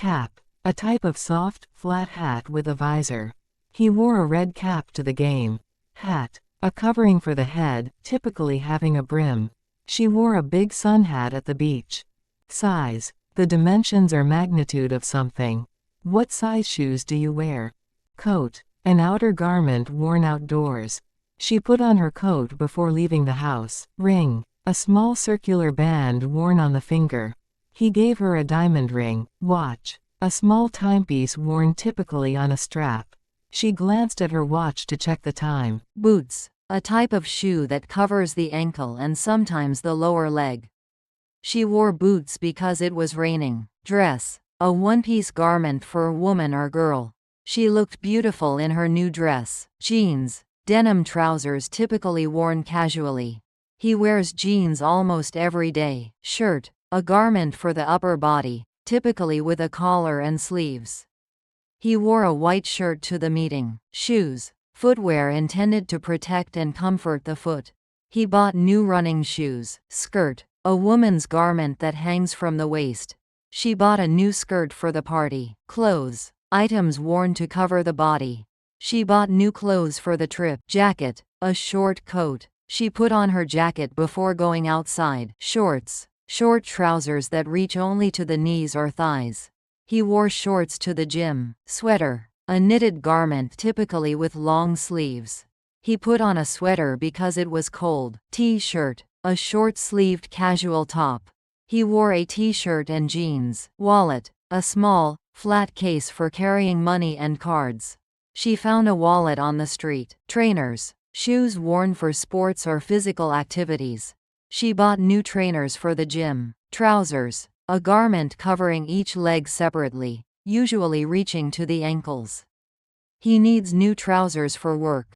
Cap. A type of soft, flat hat with a visor. He wore a red cap to the game. Hat. A covering for the head, typically having a brim. She wore a big sun hat at the beach. Size. The dimensions or magnitude of something. What size shoes do you wear? Coat. An outer garment worn outdoors. She put on her coat before leaving the house. Ring. A small circular band worn on the finger. He gave her a diamond ring. Watch. A small timepiece worn typically on a strap. She glanced at her watch to check the time. Boots. A type of shoe that covers the ankle and sometimes the lower leg. She wore boots because it was raining. Dress. A one-piece garment for a woman or girl. She looked beautiful in her new dress. Jeans. Denim trousers typically worn casually. He wears jeans almost every day. Shirt. A garment for the upper body, typically with a collar and sleeves. He wore a white shirt to the meeting. Shoes. Footwear intended to protect and comfort the foot. He bought new running shoes. Skirt. A woman's garment that hangs from the waist. She bought a new skirt for the party. Clothes. Items worn to cover the body. She bought new clothes for the trip. Jacket. A short coat. She put on her jacket before going outside. Shorts. Short trousers that reach only to the knees or thighs. He wore shorts to the gym. Sweater. A knitted garment typically with long sleeves. He put on a sweater because it was cold. T-shirt. A short-sleeved casual top. He wore a t-shirt and jeans. Wallet. A small, flat case for carrying money and cards. She found a wallet on the street. Trainers. Shoes worn for sports or physical activities. She bought new trainers for the gym. Trousers. A garment covering each leg separately, usually reaching to the ankles. He needs new trousers for work.